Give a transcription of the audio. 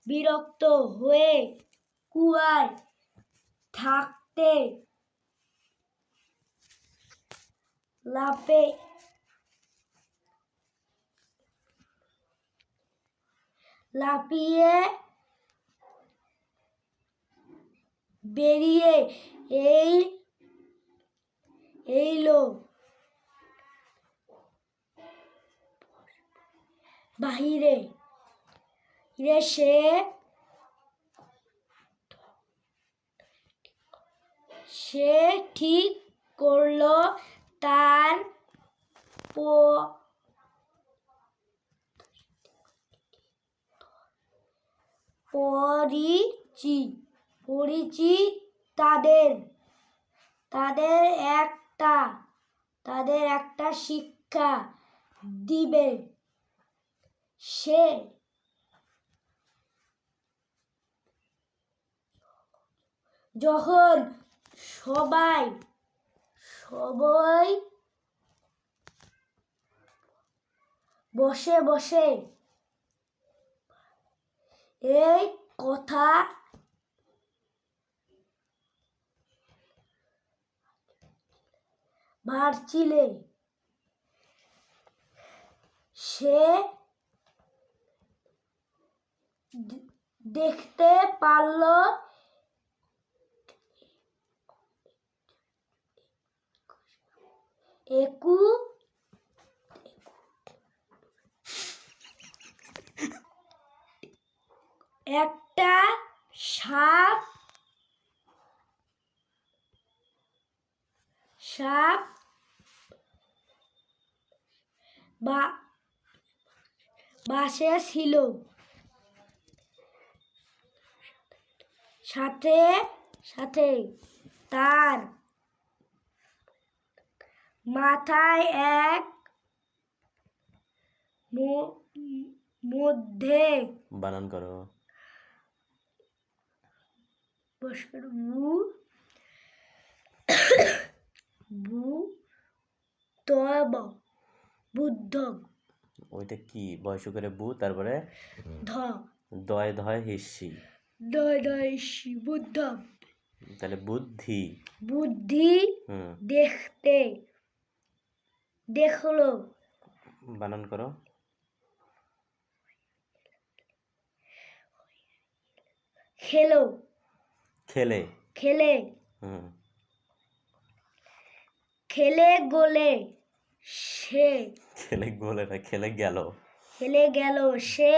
বিরক্ত হয়ে কুয়ায় থাকতে লাফিয়ে বেরিয়ে এলো বাহিরে। সে ঠিক করলো তার পরিচিত তাদের একটা শিক্ষা দিবে। সে যখন সবাই বসে বসে এই কথা ভাবছিলে, সে দেখতে পারল একটা সাপ বাসে ছিল। সাথে সাথে তার মাথায় এক মধ্যে বানান করো বুদ্ধ। ওইটা কি বয়স করে বু তারপরে ধ দয় ধয় হিসি বুদ্ধ। তাহলে বুদ্ধি দেখলো বানান করো খেলে গেল সে